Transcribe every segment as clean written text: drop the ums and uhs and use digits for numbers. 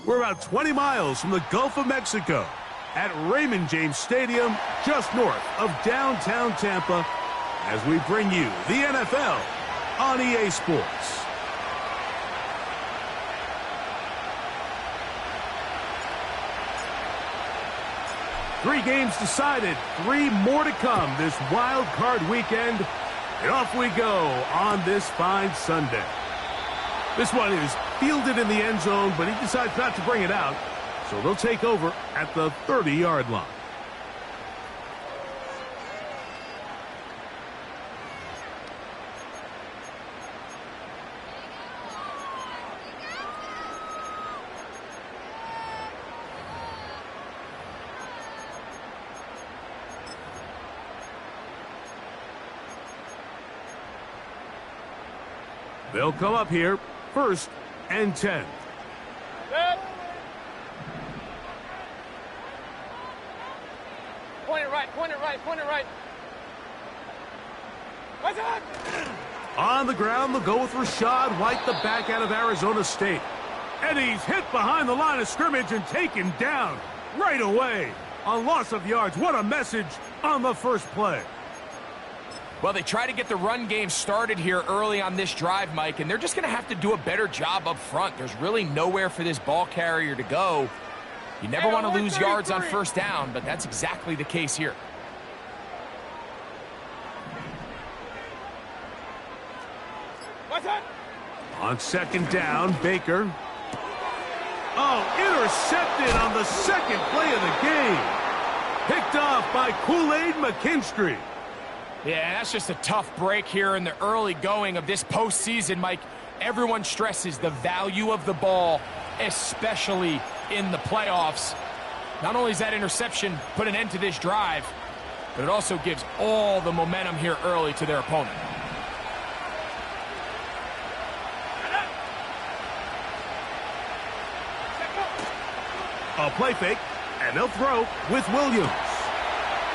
We're about 20 miles from the Gulf of Mexico at Raymond James Stadium, just north of downtown Tampa, as we bring you the NFL on EA Sports. Three games decided, three more to come this wild card weekend. And off we go on this fine Sunday. This one is fielded in the end zone, but he decides not to bring it out. So they'll take over at the 30-yard line. They'll come up here, 1st and 10. Point it right, point it right, point it right. What's up? On the ground, they'll go with Rashad White, the back out of Arizona State. And he's hit behind the line of scrimmage and taken down right away. A loss of yards. What a message on the first play. Well, they try to get the run game started here early on this drive, Mike, and they're just going to have to do a better job up front. There's really nowhere for this ball carrier to go. You never want to lose yards on first down, but that's exactly the case here. What's up? On 2nd down, Baker. Oh, intercepted on the second play of the game. Picked off by Kool-Aid McKinstry. Yeah, that's just a tough break here in the early going of this postseason, Mike. Everyone stresses the value of the ball, especially in the playoffs. Not only does that interception put an end to this drive, but it also gives all the momentum here early to their opponent. A play fake, and they'll throw with Williams.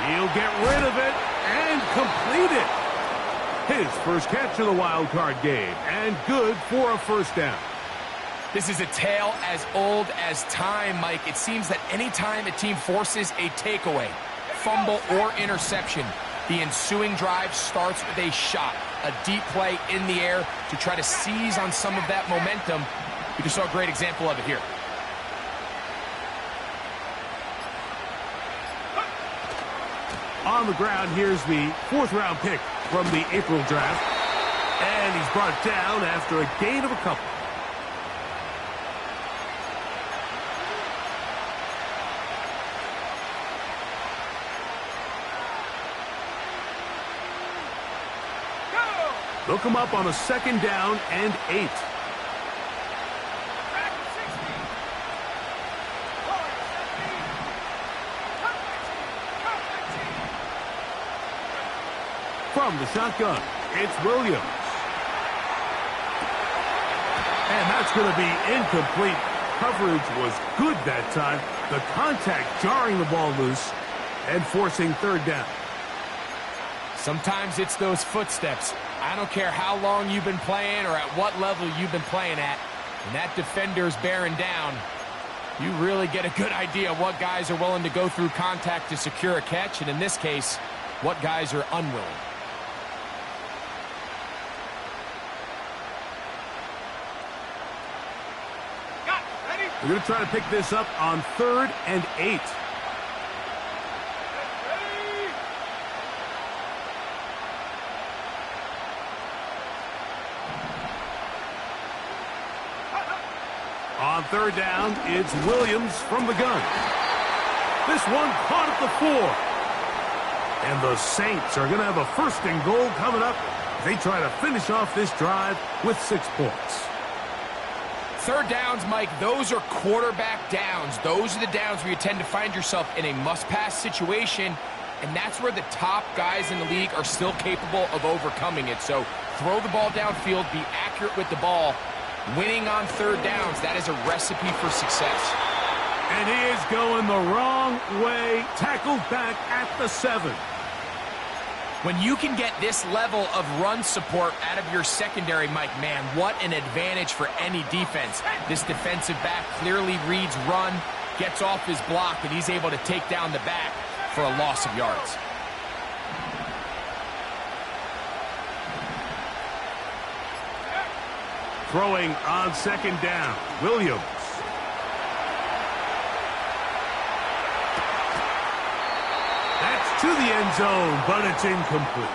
He'll get rid of it and complete it. His first catch of the wild card game, and good for a first down. This is a tale as old as time, Mike. It seems that any time a team forces a takeaway, fumble, or interception, the ensuing drive starts with a shot, a deep play in the air to try to seize on some of that momentum. We just saw a great example of it here. On the ground, here's the 4th-round pick from the April draft. And he's brought down after a gain of a couple. They'll come up on a 2nd down and 8. From the shotgun, it's Williams. And that's going to be incomplete. Coverage was good that time. The contact jarring the ball loose and forcing 3rd down. Sometimes it's those footsteps. I don't care how long you've been playing or at what level you've been playing at. When that defender's bearing down, you really get a good idea of what guys are willing to go through contact to secure a catch, and in this case, what guys are unwilling. We're going to try to pick this up on 3rd and 8. On 3rd down, it's Williams from the gun. This one caught at the 4. And the Saints are going to have a 1st and goal coming up. They try to finish off this drive with 6 points. 3rd downs, Mike, those are quarterback downs. Those are the downs where you tend to find yourself in a must-pass situation, and that's where the top guys in the league are still capable of overcoming it. So throw the ball downfield, be accurate with the ball. Winning on 3rd downs, that is a recipe for success. And he is going the wrong way, tackled back at the 7. When you can get this level of run support out of your secondary, Mike, man, what an advantage for any defense. This defensive back clearly reads run, gets off his block, and he's able to take down the back for a loss of yards. Throwing on second down, Williams. That's to the end zone, but it's incomplete.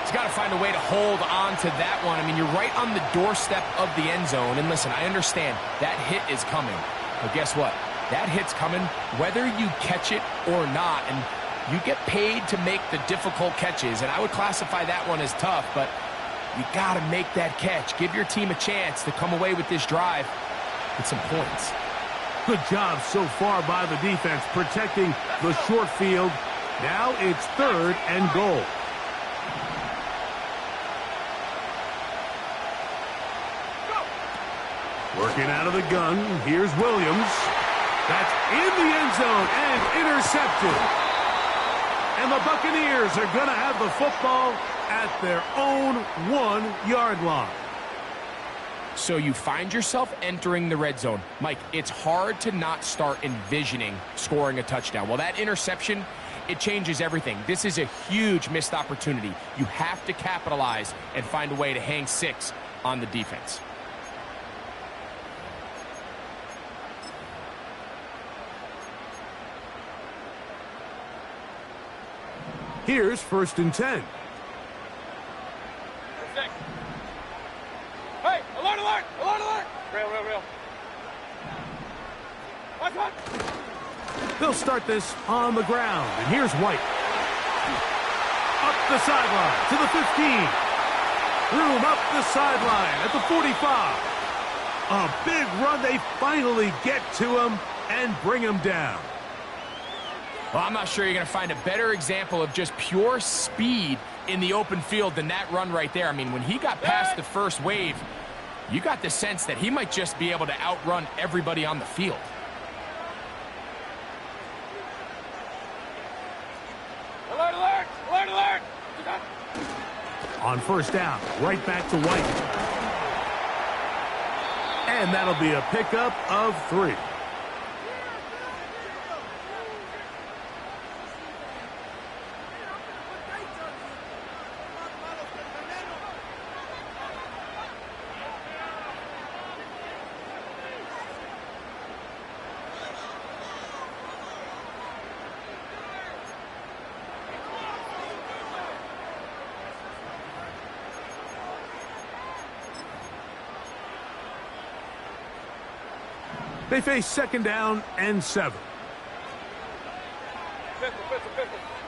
He's got to find a way to hold on to that one. I mean, you're right on the doorstep of the end zone. And listen, I understand that hit is coming. But guess what? That hit's coming whether you catch it or not. And you get paid to make the difficult catches. And I would classify that one as tough, but you got to make that catch. Give your team a chance to come away with this drive with some points. Good job so far by the defense protecting the short field. Now it's 3rd and goal. Working out of the gun, here's Williams. That's in the end zone and intercepted. And the Buccaneers are going to have the football at their own 1-yard line. So you find yourself entering the red zone. Mike, it's hard to not start envisioning scoring a touchdown. Well, that interception, it changes everything. This is a huge missed opportunity. You have to capitalize and find a way to hang 6 on the defense. Here's 1st and 10. Hey, alert, alert, alert, alert. Real. Watch. They'll start this on the ground, and here's White. Up the sideline to the 15. Room up the sideline at the 45. A big run. They finally get to him and bring him down. Well, I'm not sure you're going to find a better example of just pure speed in the open field than that run right there. I mean, when he got past the first wave, you got the sense that he might just be able to outrun everybody on the field. Alert, alert, alert, alert. On 1st down, right back to White. And that'll be a pickup of 3. They face 2nd down and 7. Pistol.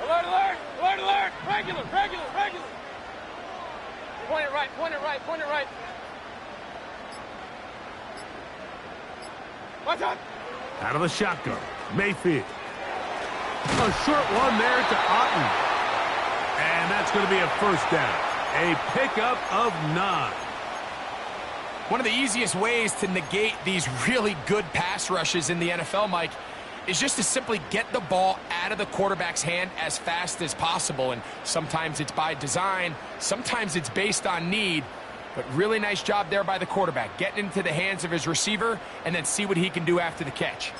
Alert, alert, alert, alert. Regular. Point it right. Watch out. Out of the shotgun, Mayfield. A short one there to Otten. And that's going to be a 1st down. A pickup of 9. One of the easiest ways to negate these really good pass rushes in the NFL, Mike, is just to simply get the ball out of the quarterback's hand as fast as possible. And sometimes it's by design, sometimes it's based on need. But really nice job there by the quarterback, getting into the hands of his receiver and then see what he can do after the catch.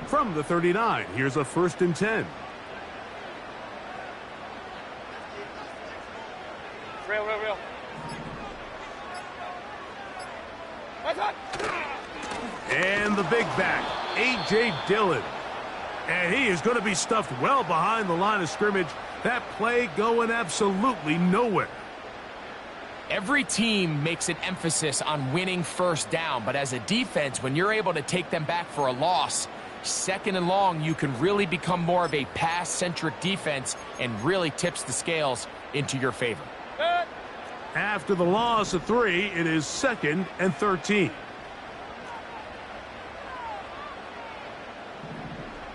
From the 39, here's a 1st and 10. Real. Watch out. And the big back, A.J. Dillon. And he is going to be stuffed well behind the line of scrimmage. That play going absolutely nowhere. Every team makes an emphasis on winning 1st down, but as a defense, when you're able to take them back for a loss, 2nd and long, you can really become more of a pass-centric defense and really tips the scales into your favor. After the loss of 3, it is 2nd and 13.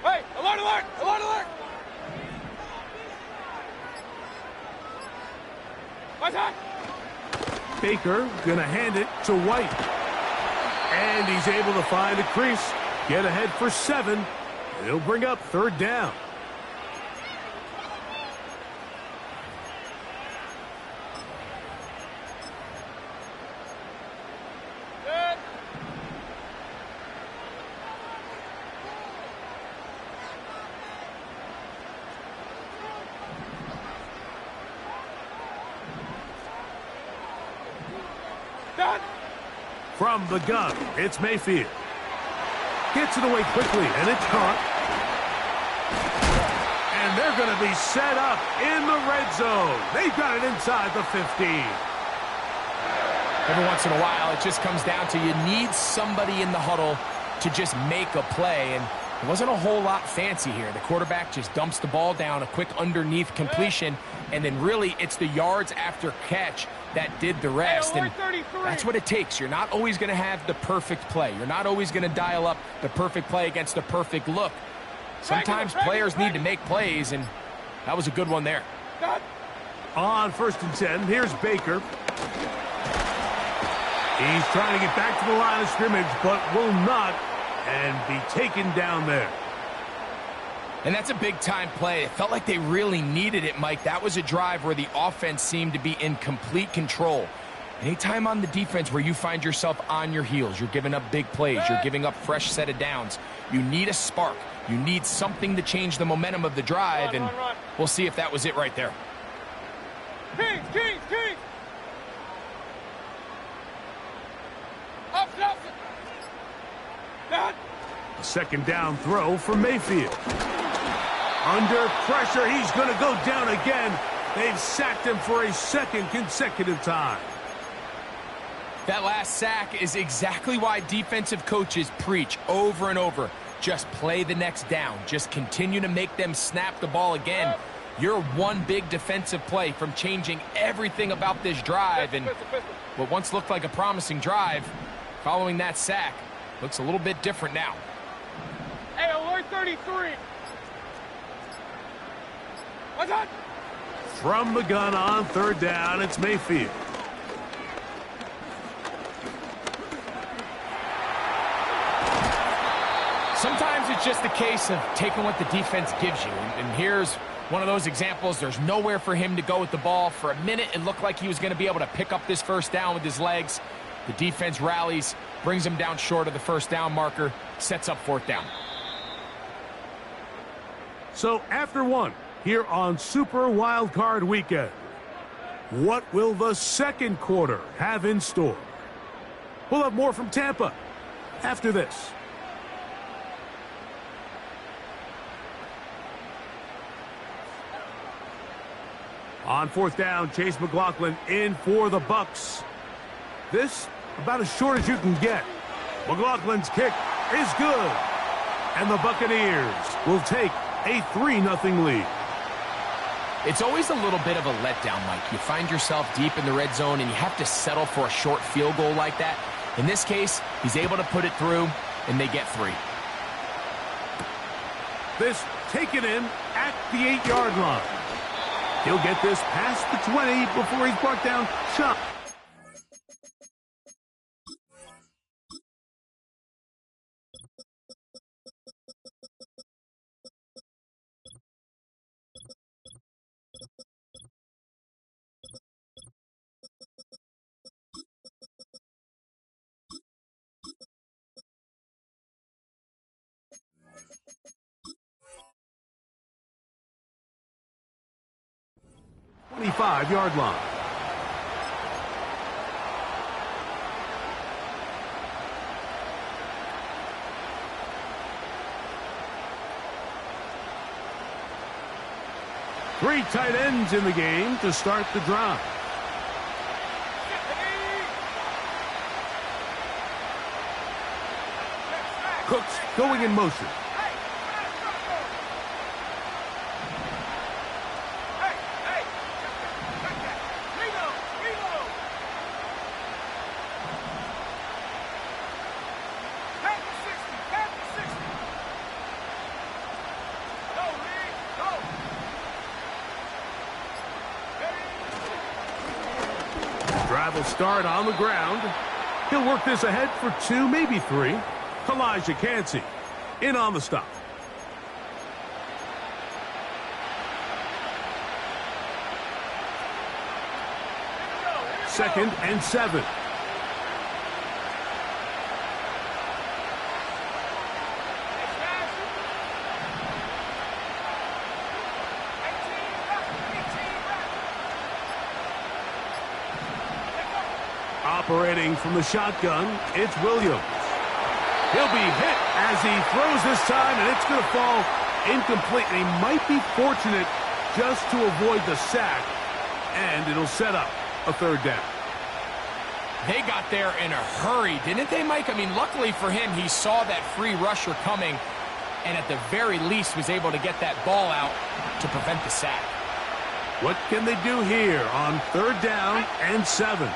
Hey, alert, alert, alert, alert. Watch out. Baker gonna hand it to White. And he's able to find a crease. Get ahead for 7. It'll bring up 3rd down. From the gun, it's Mayfield. Gets it away quickly, and it's caught. And they're going to be set up in the red zone. They've got it inside the 15. Every once in a while, it just comes down to you need somebody in the huddle to just make a play. And it wasn't a whole lot fancy here. The quarterback just dumps the ball down, a quick underneath completion, and then really it's the yards after catch that did the rest. And that's what it takes. You're not always going to have the perfect play. You're not always going to dial up the perfect play against the perfect look. Sometimes players need to make plays, and that was a good one there. On 1st and 10, here's Baker. He's trying to get back to the line of scrimmage, but will not, and be taken down there. And that's a big-time play. It felt like they really needed it, Mike. That was a drive where the offense seemed to be in complete control. Anytime on the defense where you find yourself on your heels, you're giving up big plays, you're giving up fresh set of downs, you need a spark. You need something to change the momentum of the drive, and we'll see if that was it right there. Kings! Up. Down. A 2nd down throw for Mayfield. Under pressure, he's going to go down again. They've sacked him for a 2nd consecutive time. That last sack is exactly why defensive coaches preach over and over. Just play the next down. Just continue to make them snap the ball again. You're one big defensive play from changing everything about this drive. And what once looked like a promising drive, following that sack, looks a little bit different now. Hey, alert 33. What's that? From the gun on 3rd down, it's Mayfield. Sometimes it's just a case of taking what the defense gives you. And here's one of those examples. There's nowhere for him to go with the ball. For a minute, it looked like he was going to be able to pick up this 1st down with his legs. The defense rallies, brings him down short of the 1st down marker, sets up 4th down. So after 1, here on Super Wildcard Weekend, what will the 2nd quarter have in store? We'll have more from Tampa after this. On 4th down, Chase McLaughlin in for the Bucs. This about as short as you can get. McLaughlin's kick is good. And the Buccaneers will take a 3-0 lead. It's always a little bit of a letdown, Mike. You find yourself deep in the red zone and you have to settle for a short field goal like that. In this case, he's able to put it through, and they get 3. This taken in at the 8-yard line. He'll get this past the 20 before he's brought down shot. Yard line. Three tight ends in the game to start the drive. Cooks going in motion. will start on the ground. He'll work this ahead for 2, maybe 3. Elijah Cansey in on the stop. Second and 7. Operating from the shotgun, it's Williams. He'll be hit as he throws this time, and it's going to fall incomplete. And he might be fortunate just to avoid the sack, and it'll set up a 3rd down. They got there in a hurry, didn't they, Mike? I mean, luckily for him, he saw that free rusher coming, and at the very least was able to get that ball out to prevent the sack. What can they do here on 3rd down and 7?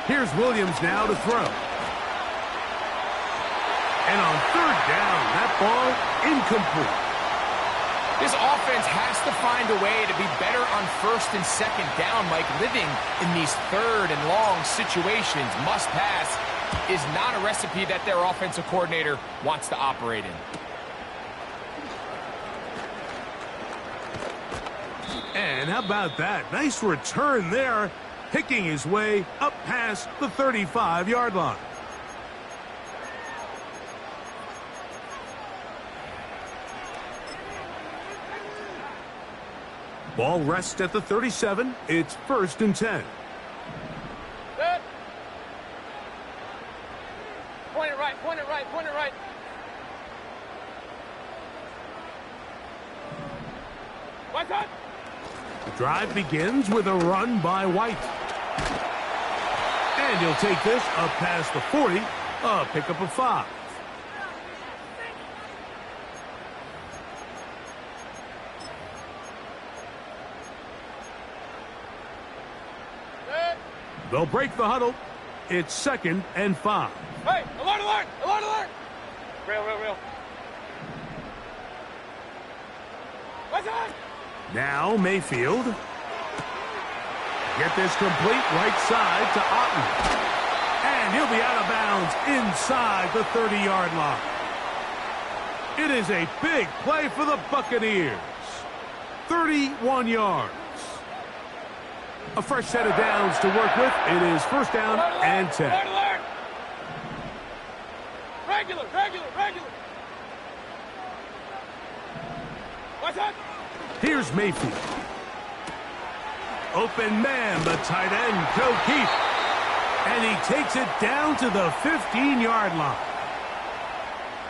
Here's Williams now to throw. And on 3rd down, that ball incomplete. This offense has to find a way to be better on 1st and 2nd down, Mike. Living in these 3rd and long situations, must pass, is not a recipe that their offensive coordinator wants to operate in. And how about that? Nice return there, picking his way up past the 35-yard line. Ball rests at the 37. It's 1st and 10. Good. Point it right, point it right, point it right. What's up? The drive begins with a run by White. And he'll take this up past the 40, a pickup of 5. They'll break the huddle. It's 2nd and 5. Hey, alert, alert, alert, alert. Real. What's up? Now Mayfield. Get this complete right side to Otten. And he'll be out of bounds inside the 30-yard line. It is a big play for the Buccaneers. 31 yards. A fresh set of downs to work with. It is 1st down and 10. Alert, alert. Regular. What's up? Here's Mayfield. Open man, the tight end, Joe Keith. And he takes it down to the 15-yard line.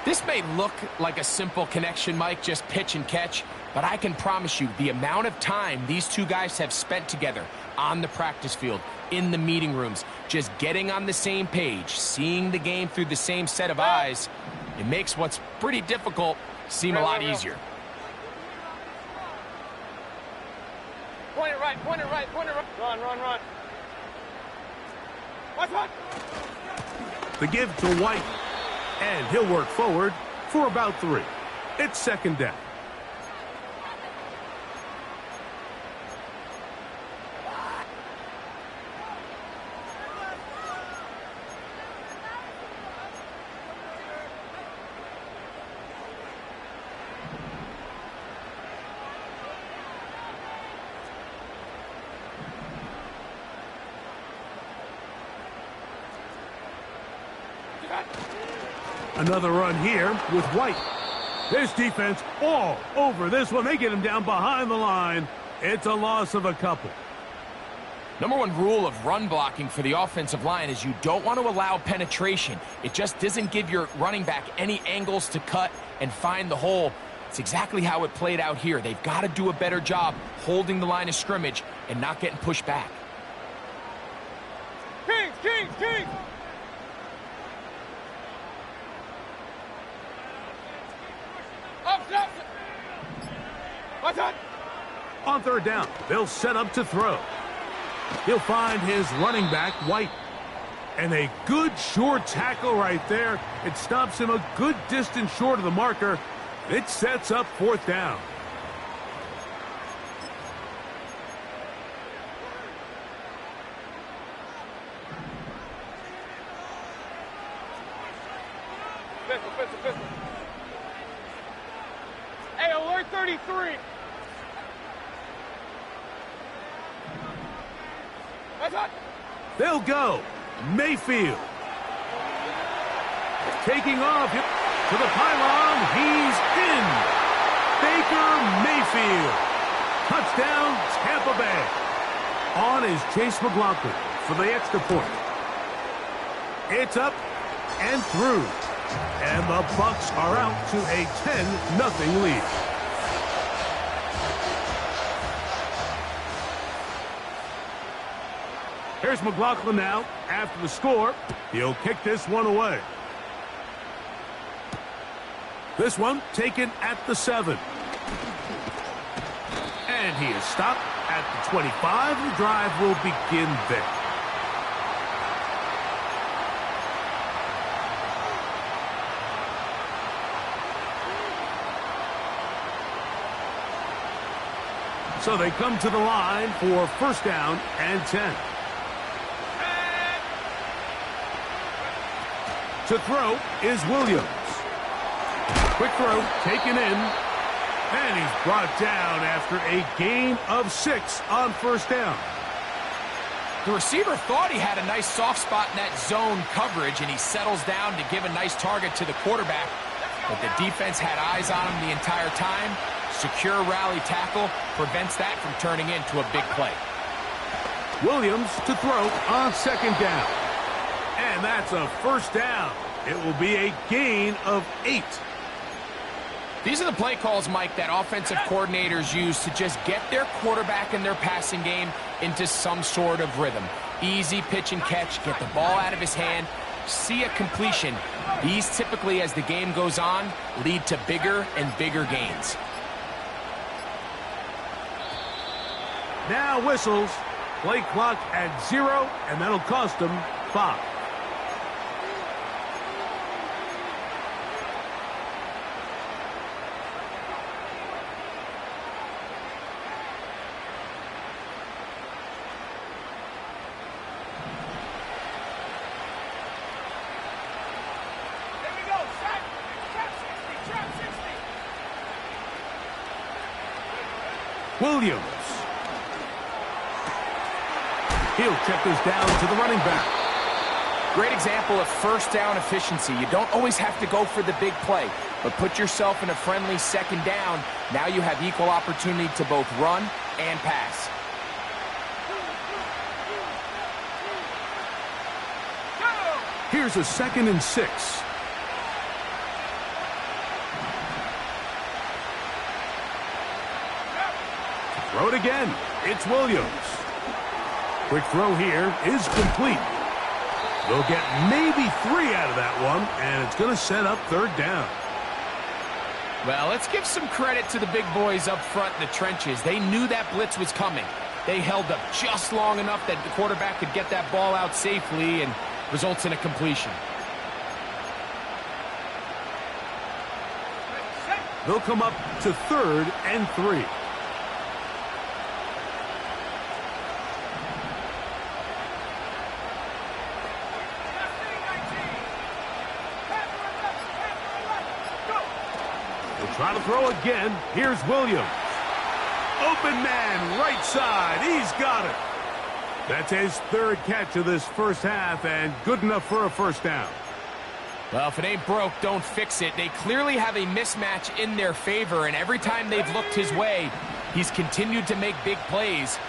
This may look like a simple connection, Mike, just pitch and catch, but I can promise you the amount of time these two guys have spent together on the practice field, in the meeting rooms, just getting on the same page, seeing the game through the same set of eyes, it makes what's pretty difficult seem a lot easier. Point it right. Run. What's up? The give to White. And he'll work forward for about 3. It's 2nd down. Another run here with White. This defense all over this one. They get him down behind the line. It's a loss of a couple. Number 1 rule of run blocking for the offensive line is you don't want to allow penetration. It just doesn't give your running back any angles to cut and find the hole. It's exactly how it played out here. They've got to do a better job holding the line of scrimmage and not getting pushed back. Kings. Up. What's up? On 3rd down, they'll set up to throw. He'll find his running back, White. And a good short tackle right there. It stops him a good distance short of the marker. It sets up 4th down. Pistol. Hey, alert 33. That's hot. They'll go. Mayfield. Taking off to the pylon. He's in. Baker Mayfield. Touchdown, Tampa Bay. On is Chase McLaughlin for the extra point. It's up and through. And the Bucs are out to a 10-0 lead. Here's McLaughlin now after the score. He'll kick this one away. This one taken at the 7. And he is stopped at the 25. The drive will begin there. So they come to the line for 1st down and 10. To throw is Williams. Quick throw taken in. And he's brought down after a gain of 6 on 1st down. The receiver thought he had a nice soft spot in that zone coverage, and he settles down to give a nice target to the quarterback. But the defense had eyes on him the entire time. Secure rally tackle prevents that from turning into a big play. Williams to throw on 2nd down. And that's a 1st down. It will be a gain of 8. These are the play calls, Mike, that offensive coordinators use to just get their quarterback and their passing game into some sort of rhythm. Easy pitch and catch, get the ball out of his hand, see a completion. These typically, as the game goes on, lead to bigger and bigger gains. Now whistles. Play clock at 0, and that'll cost them 5. Williams. He'll check this down to the running back. Great example of 1st down efficiency. You don't always have to go for the big play, but put yourself in a friendly 2nd down. Now you have equal opportunity to both run and pass. Here's a 2nd and 6. Throw it again. It's Williams. Quick throw here is complete. They'll get maybe 3 out of that one, and it's going to set up 3rd down. Well, let's give some credit to the big boys up front in the trenches. They knew that blitz was coming. They held up just long enough that the quarterback could get that ball out safely, and results in a completion. They'll come up to 3rd and 3. Try to throw again. Here's Williams. Open man, right side. He's got it. That's his 3rd catch of this 1st half, and good enough for a 1st down. Well, if it ain't broke, don't fix it. They clearly have a mismatch in their favor, and every time they've looked his way, he's continued to make big plays.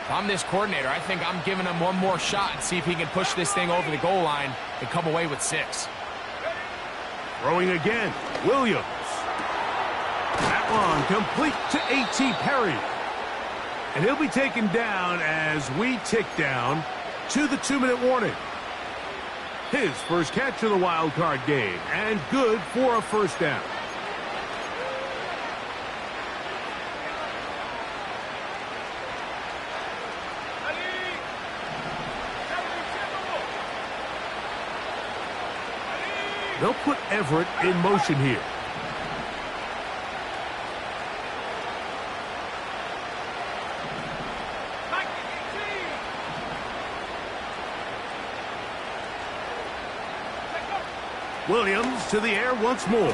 If I'm this coordinator, I think I'm giving him one more shot and see if he can push this thing over the goal line and come away with 6. Throwing again. Williams. That one complete to A.T. Perry. And he'll be taken down as we tick down to the 2-minute warning. His first catch of the wild card game, and good for a 1st down. They'll put Everett in motion here. Williams to the air once more.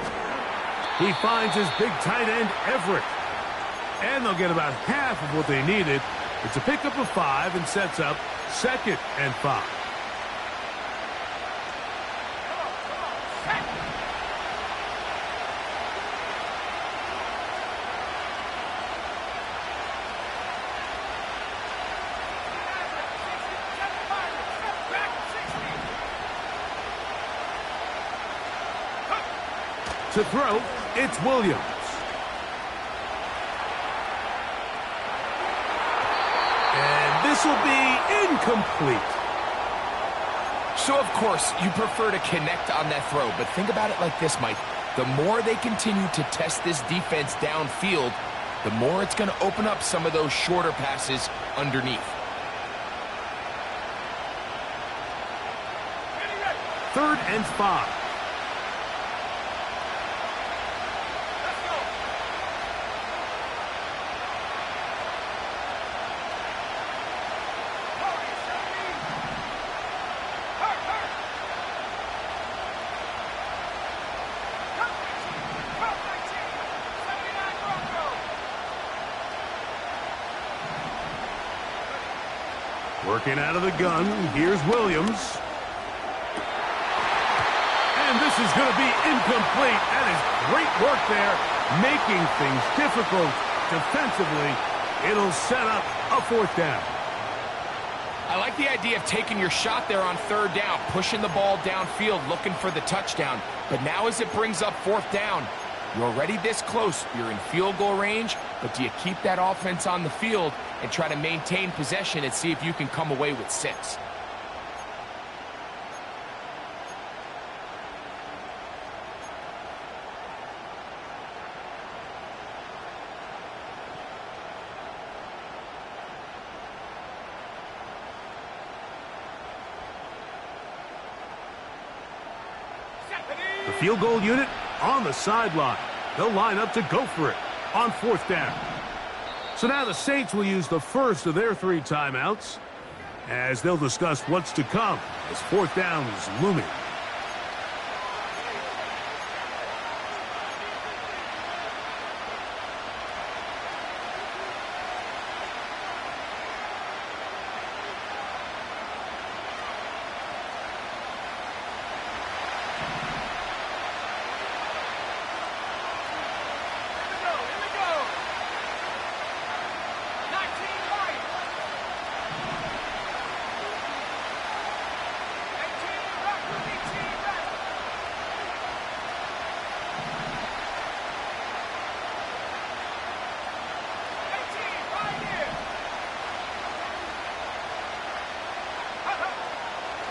He finds his big tight end, Everett. And they'll get about half of what they needed. It's a pickup of 5 and sets up 2nd and 5. To throw, it's Williams. And this will be incomplete. So, of course, you prefer to connect on that throw, but think about it like this, Mike. The more they continue to test this defense downfield, the more it's going to open up some of those shorter passes underneath. 3rd and 5. Working out of the gun, here's Williams. And this is going to be incomplete. That is great work there, making things difficult defensively. It'll set up a 4th down. I like the idea of taking your shot there on 3rd down, pushing the ball downfield, looking for the touchdown. But now as it brings up 4th down, you're already this close. You're in field goal range, but do you keep that offense on the field and try to maintain possession and see if you can come away with 6? The field goal unit on the sideline. They'll line up to go for it on 4th down. So now the Saints will use the first of their 3 timeouts as they'll discuss what's to come as 4th down is looming.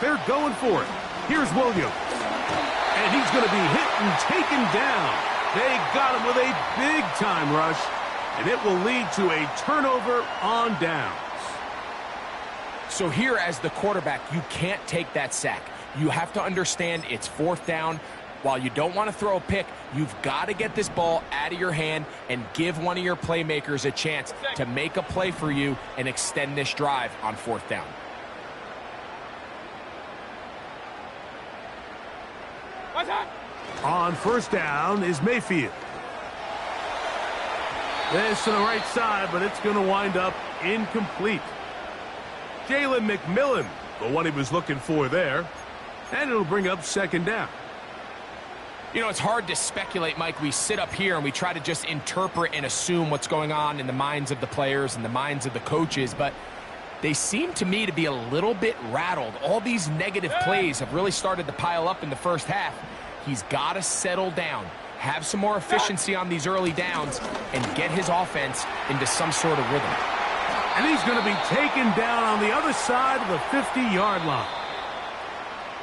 They're going for it. Here's Williams. And he's going to be hit and taken down. They got him with a big-time rush, and it will lead to a turnover on downs. So here as the quarterback, you can't take that sack. You have to understand it's 4th down. While you don't want to throw a pick, you've got to get this ball out of your hand and give one of your playmakers a chance to make a play for you and extend this drive on 4th down. On 1st down is Mayfield. This to the right side, but it's going to wind up incomplete. Jalen McMillan, the one he was looking for there. And it'll bring up 2nd down. You know, it's hard to speculate, Mike. We sit up here and we try to just interpret and assume what's going on in the minds of the players and the minds of the coaches, but they seem to me to be a little bit rattled. All these negative plays have really started to pile up in the first half. He's got to settle down, have some more efficiency on these early downs, and get his offense into some sort of rhythm. And he's going to be taken down on the other side of the 50-yard line.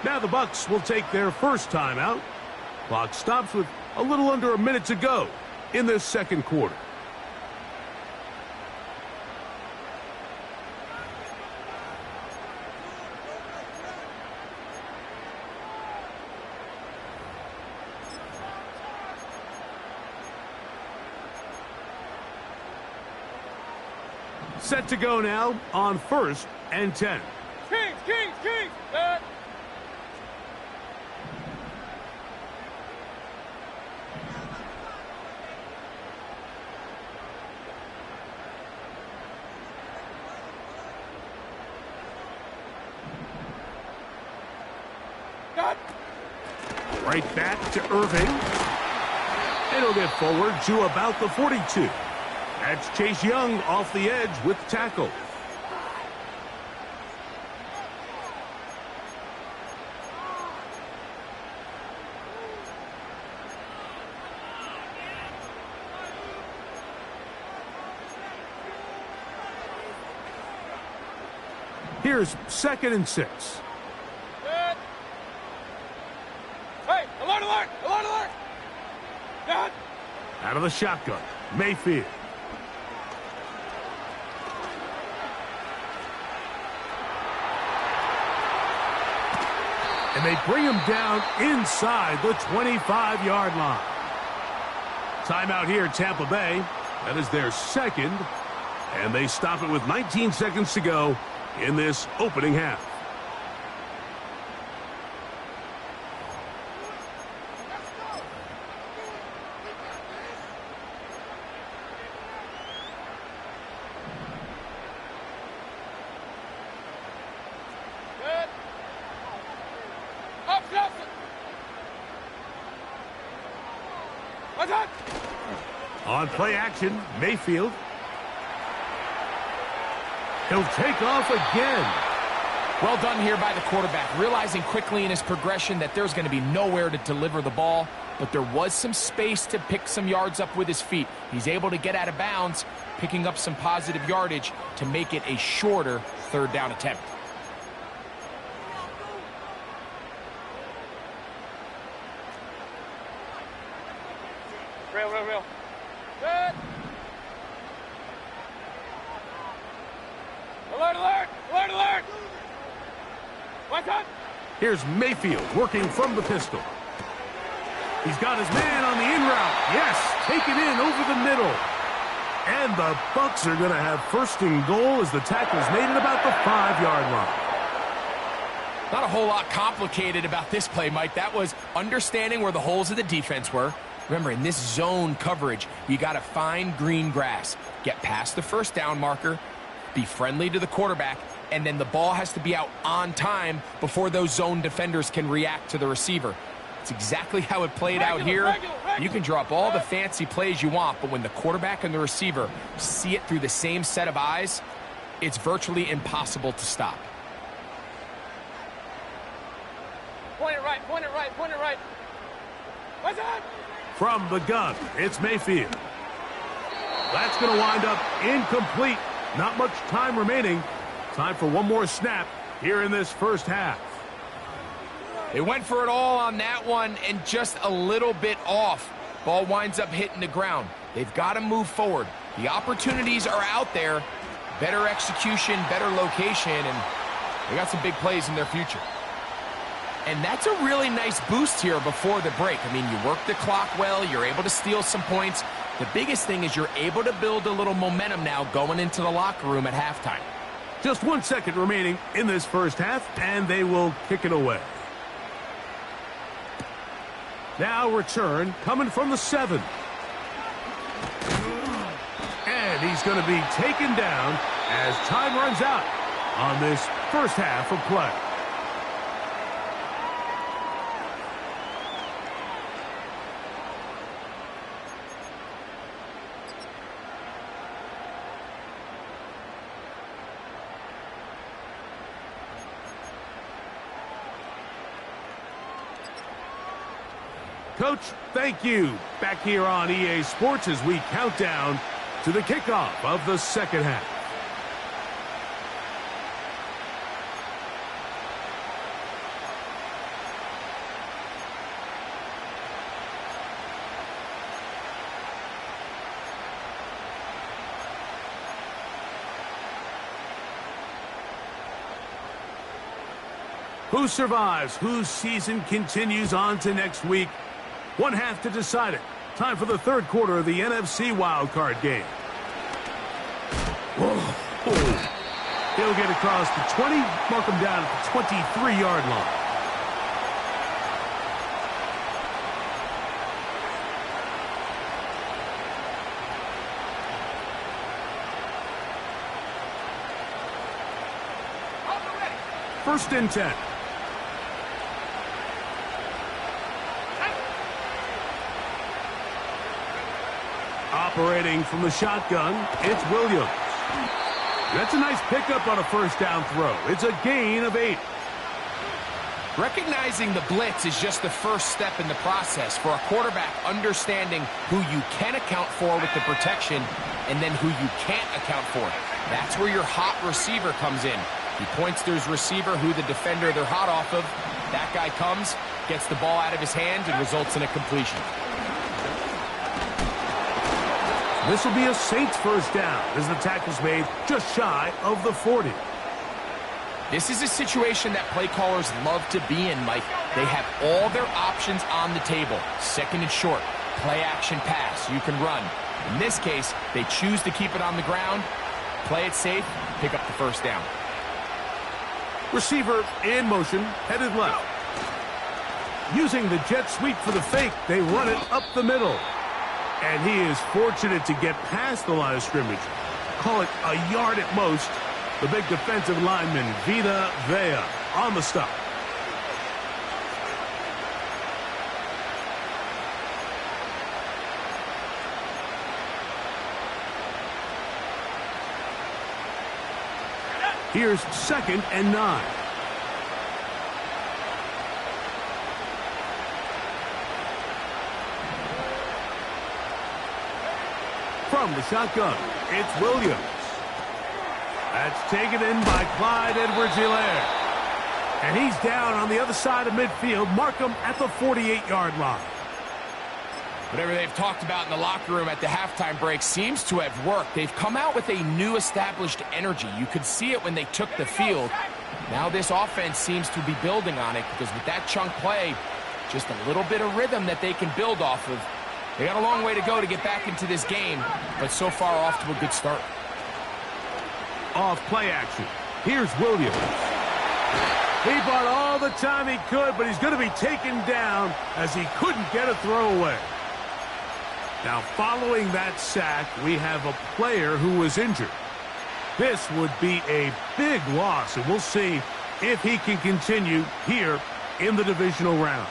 Now the Bucs will take their first timeout. Clock stops with a little under a minute to go in this 2nd quarter. Set to go now on 1st and 10. Kings, Kings, Kings. Set. Got. Right back to Irving. And he'll get forward to about the 42. That's Chase Young off the edge with the tackle. Here's 2nd and 6. Set. Hey, alert, alert, alert, alert. Got. Out of the shotgun, Mayfield. And they bring him down inside the 25-yard line. Timeout here, Tampa Bay. That is their 2nd. And they stop it with 19 seconds to go in this opening half. Set. Up, up. What's that? On play action, Mayfield. He'll take off again. Well done here by the quarterback, realizing quickly in his progression that there's going to be nowhere to deliver the ball, but there was some space to pick some yards up with his feet. He's able to get out of bounds, picking up some positive yardage to make it a shorter 3rd down attempt. Real. Set. Alert, alert, alert, alert. What's up? Here's Mayfield working from the pistol. He's got his man on the in route. Yes, taken in over the middle. And the Bucs are going to have 1st and goal as the tackle's made at about the 5-yard line. Not a whole lot complicated about this play, Mike. That was understanding where the holes of the defense were. Remember, in this zone coverage, you got to find green grass. Get past the 1st down marker, be friendly to the quarterback, and then the ball has to be out on time before those zone defenders can react to the receiver. It's exactly how it played out here. You can drop all the fancy plays you want, but when the quarterback and the receiver see it through the same set of eyes, it's virtually impossible to stop. Point it right, point it right, point it right. What's that? From the gun, it's Mayfield. That's going to wind up incomplete. Not much time remaining. Time for one more snap here in this 1st half. They went for it all on that one and just a little bit off. Ball winds up hitting the ground. They've got to move forward. The opportunities are out there. Better execution, better location, and they got some big plays in their future. And that's a really nice boost here before the break. I mean, you work the clock well. You're able to steal some points. The biggest thing is you're able to build a little momentum now going into the locker room at halftime. Just 1 second remaining in this 1st half, and they will kick it away. Now return coming from the 7. And he's going to be taken down as time runs out on this 1st half of play. Coach, thank you. Back here on EA Sports as we count down to the kickoff of the 2nd half. Who survives? Whose season continues on to next week? One half to decide it. Time for the 3rd quarter of the NFC wildcard game. Whoa. He'll get across the 20, mark him down at the 23-yard line. First and 10. Operating from the shotgun, it's Williams. That's a nice pickup on a first down throw. It's a gain of 8. Recognizing the blitz is just the first step in the process for a quarterback, understanding who you can account for with the protection and then who you can't account for. That's where your hot receiver comes in. He points to his receiver, who the defender they're hot off of. That guy comes, gets the ball out of his hands, and results in a completion. This will be a Saints first down as the tackle's made just shy of the 40. This is a situation that play callers love to be in, Mike. They have all their options on the table. Second and short, play action pass, you can run. In this case, they choose to keep it on the ground, play it safe, pick up the first down. Receiver in motion, headed left. Using the jet sweep for the fake, they run it up the middle. And he is fortunate to get past the line of scrimmage. Call it a yard at most. The big defensive lineman, Vita Vea, on the stop. Here's second and 9. From the shotgun, it's Williams. That's taken in by Clyde Edwards-Helaire. And he's down on the other side of midfield. Mark him at the 48-yard line. Whatever they've talked about in the locker room at the halftime break seems to have worked. They've come out with a new established energy. You could see it when they took the field. Now this offense seems to be building on it because with that chunk play, just a little bit of rhythm that they can build off of. They got a long way to go to get back into this game, but so far off to a good start. Off play action. Here's Williams. He bought all the time he could, but he's going to be taken down as he couldn't get a throwaway. Now, following that sack, we have a player who was injured. This would be a big loss, and we'll see if he can continue here in the divisional round.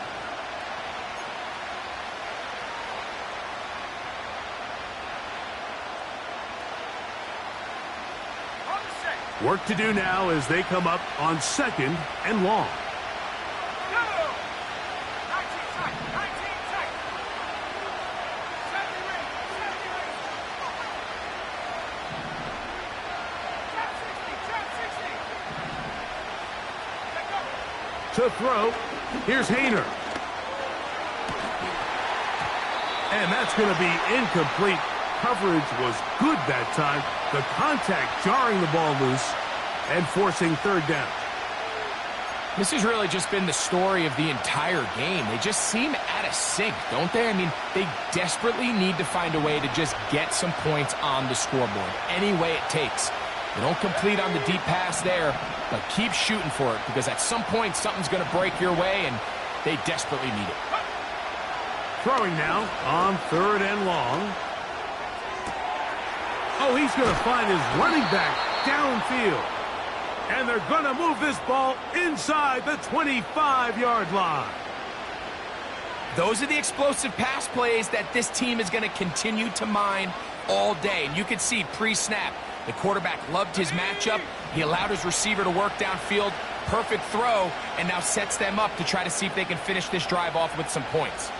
Work to do now as they come up on second and long. To throw, here's Hayner. And that's going to be incomplete. Coverage was good that time. The contact jarring the ball loose and forcing third down. This has really just been the story of the entire game. They just seem out of sync, don't they? I mean, they desperately need to find a way to just get some points on the scoreboard, any way it takes. They don't complete on the deep pass there, but keep shooting for it because at some point something's going to break your way, and they desperately need it. Throwing now on third and long. Oh, he's going to find his running back downfield. And they're going to move this ball inside the 25-yard line. Those are the explosive pass plays that this team is going to continue to mine all day. And you can see pre-snap, the quarterback loved his matchup. He allowed his receiver to work downfield. Perfect throw, and now sets them up to try to see if they can finish this drive off with some points.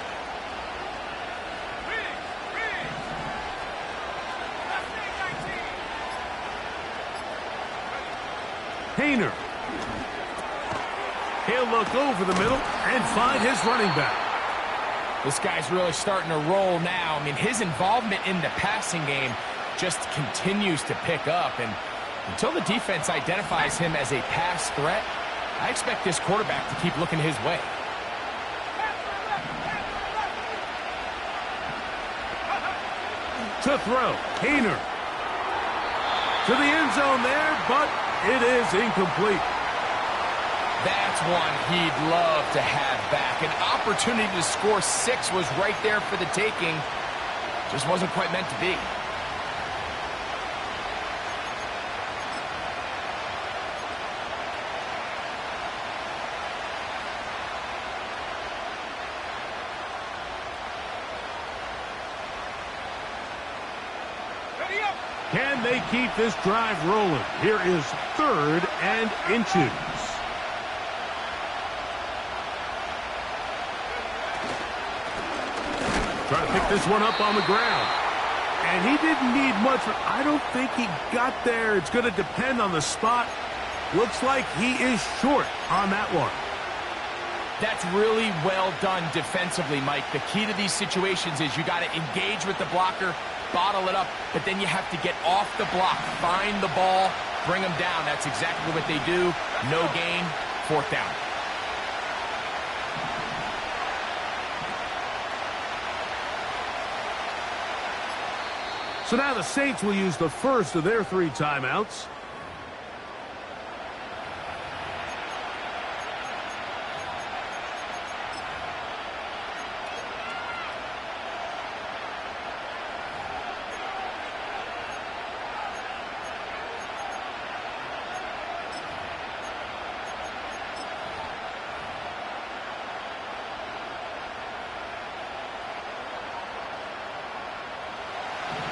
Hayner. He'll look over the middle and find his running back. This guy's really starting to roll now. I mean, his involvement in the passing game just continues to pick up. And until the defense identifies him as a pass threat, I expect this quarterback to keep looking his way. To throw, Hayner. to the end zone there, but it is incomplete. That's one he'd love to have back. An opportunity to score 6 was right there for the taking. Just wasn't quite meant to be. Can they keep this drive rolling? Here is 3rd and inches. Trying to pick this one up on the ground. And he didn't need much. I don't think he got there. It's going to depend on the spot. Looks like he is short on that one. That's really well done defensively, Mike. The key to these situations is you got to engage with the blocker, bottle it up, but then you have to get off the block, find the ball, bring them down. That's exactly what they do. No gain, 4th down. So now the Saints will use the first of their 3 timeouts.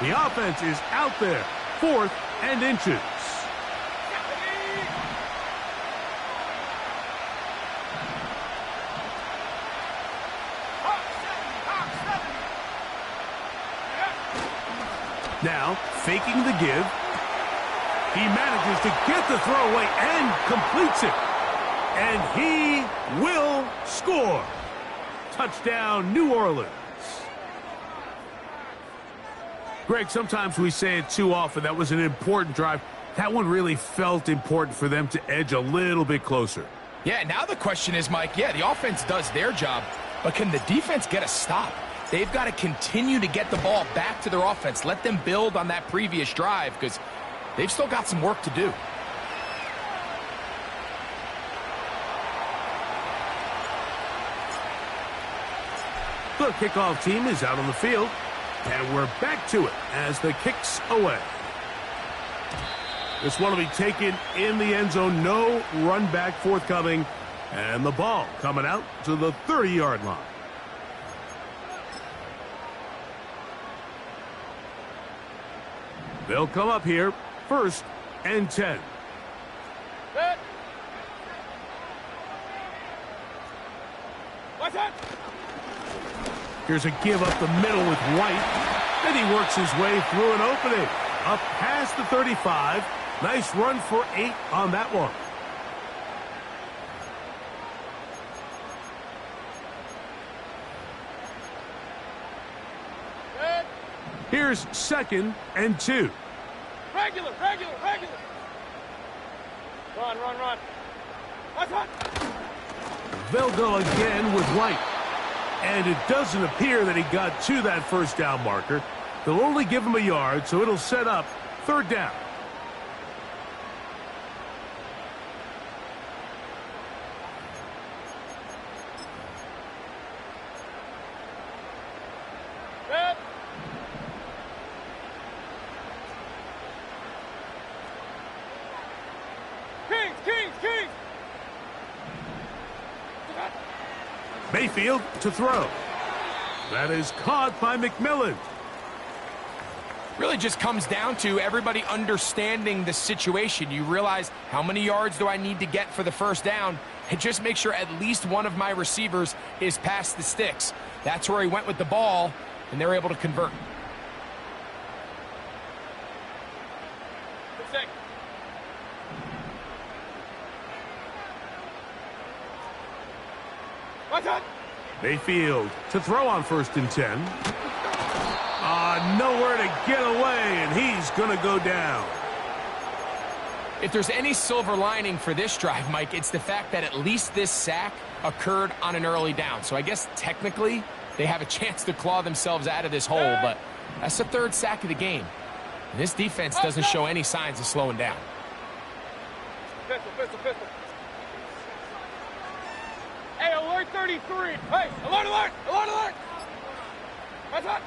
The offense is out there, 4th and inches. Now, faking the give. He manages to get the throw away and completes it. And he will score. Touchdown, New Orleans. Greg, sometimes we say it too often. That was an important drive. That one really felt important for them to edge a little bit closer. Yeah, now the question is, Mike, yeah, the offense does their job, but can the defense get a stop? They've got to continue to get the ball back to their offense. Let them build on that previous drive because they've still got some work to do. The kickoff team is out on the field. And we're back to it as the kick's away. This one will be taken in the end zone. No run back forthcoming. And the ball coming out to the 30-yard line. They'll come up here, 1st and 10. Good. Watch out. Here's a give up the middle with White. Then he works his way through an opening. Up past the 35. Nice run for 8 on that one. Good. Here's 2nd and 2. Regular. Run. Watch out. They'll go again with White. And it doesn't appear that he got to that 1st down marker. They'll only give him a yard, so it'll set up 3rd down. Good. Kings. Mayfield to throw. That is caught by McMillan. Really just comes down to everybody understanding the situation. You realize how many yards do I need to get for the 1st down, and just make sure at least one of my receivers is past the sticks. That's where he went with the ball, and they're able to convert. Watch out. Mayfield to throw on 1st and 10. Nowhere to get away, and he's going to go down. If there's any silver lining for this drive, Mike, it's the fact that at least this sack occurred on an early down. So I guess technically they have a chance to claw themselves out of this hole, but that's the 3rd sack of the game. And this defense doesn't show any signs of slowing down. Pistol, pistol, pistol. Hey, alert 33. Hey, alert, alert, alert, alert. That's hot.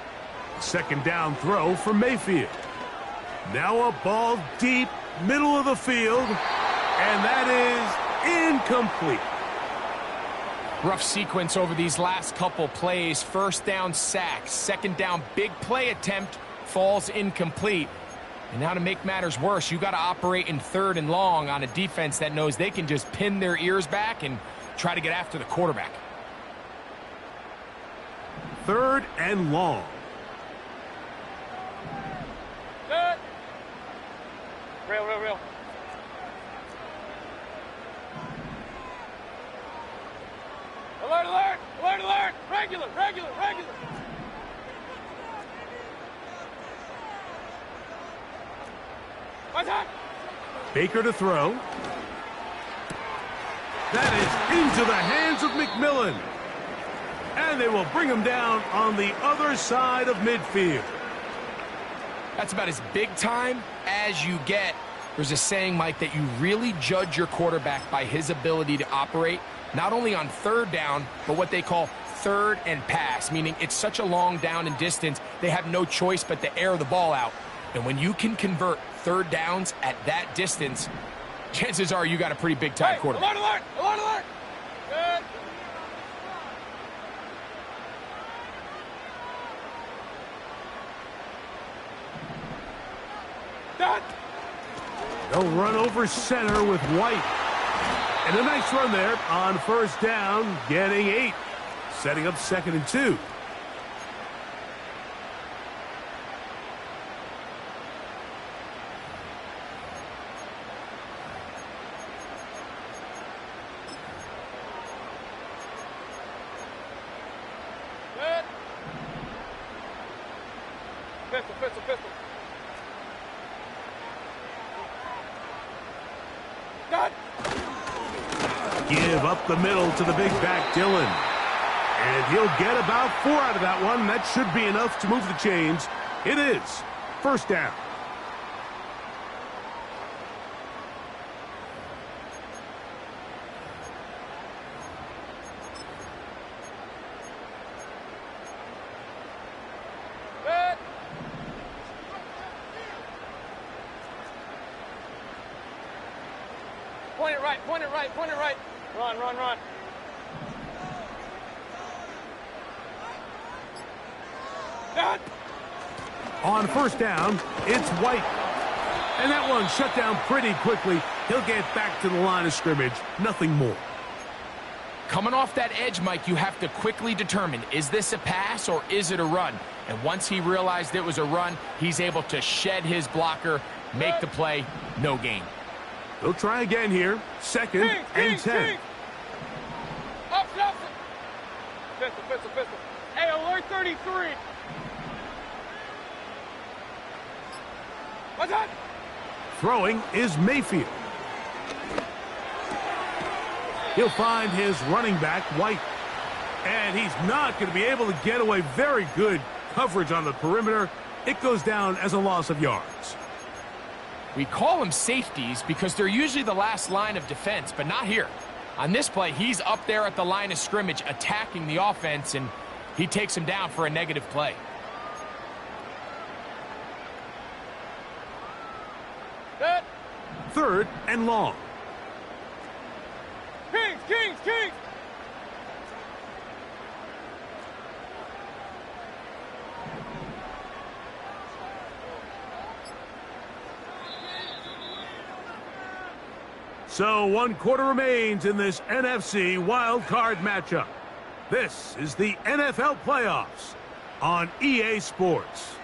Second down throw for Mayfield. Now a ball deep, middle of the field, and that is incomplete. Rough sequence over these last couple plays. First down sack, second down big play attempt falls incomplete. And now to make matters worse, you got to operate in 3rd and long on a defense that knows they can just pin their ears back and try to get after the quarterback. 3rd and long. Good. Real, real, real. Alert, alert, alert, alert. Regular, regular, regular. What's that? Baker to throw. That is into the hands of McMillan. And they will bring him down on the other side of midfield. That's about as big time as you get. There's a saying, Mike, that you really judge your quarterback by his ability to operate, not only on 3rd down, but what they call 3rd and pass, meaning it's such a long down and distance, they have no choice but to air the ball out. And when you can convert 3rd downs at that distance, chances are you got a pretty big-time quarterback. Alert, alert, alert, alert. Good. Done. They'll run over center with White. And a nice run there on 1st down, getting 8. Setting up 2nd and 2. Good. Pistol, pistol, pistol. Done. Give up the middle to the big back, Dillon. And he'll get about 4 out of that one. That should be enough to move the chains. It is 1st down. Good. Point it right, point it right, point it right. Run, run, run. Done. On 1st down, it's White. And that one shut down pretty quickly. He'll get back to the line of scrimmage. Nothing more. Coming off that edge, Mike, you have to quickly determine, is this a pass or is it a run? And once he realized it was a run, he's able to shed his blocker, make the play, no gain. They'll try again here. 2nd and 10. Opposite, opposite. Pistol, pistol, pistol. Hey, alert 33. What's that? Throwing is Mayfield. He'll find his running back, White. And he's not going to be able to get away. Very good coverage on the perimeter. It goes down as a loss of yards. We call them safeties because they're usually the last line of defense, but not here. On this play, he's up there at the line of scrimmage attacking the offense, and he takes him down for a negative play. Good. 3rd and long. Kings, Kings, Kings. So 1 quarter remains in this NFC wildcard matchup. This is the NFL playoffs on EA Sports.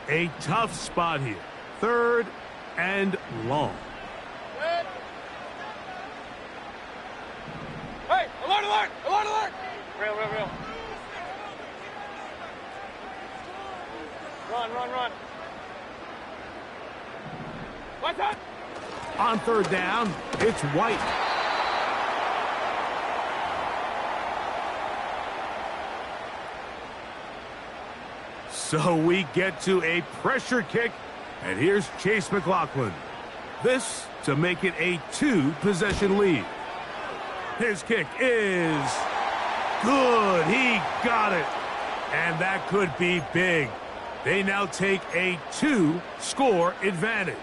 A tough spot here. 3rd and long. Good. Hey, alert, alert, alert, alert. Real, real, real. Run, run, run. What's that? On third down, it's White. So we get to a pressure kick, and here's Chase McLaughlin. This to make it a 2-possession lead. His kick is good. He got it. And that could be big. They now take a 2-score advantage.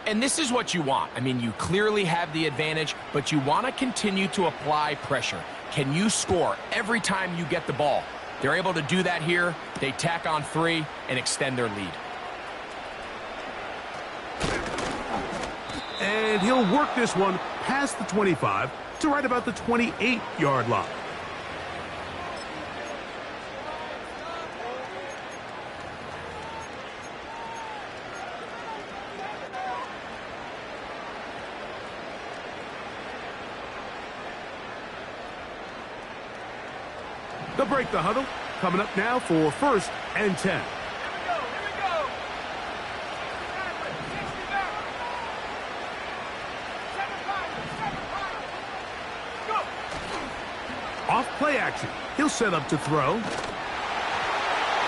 And this is what you want. I mean, you clearly have the advantage, but you want to continue to apply pressure. Can you score every time you get the ball? They're able to do that here. They tack on 3 and extend their lead. And he'll work this one past the 25 to right about the 28-yard line. They'll break the huddle. Coming up now for 1st and 10. Here we go. Go. Off play action. He'll set up to throw.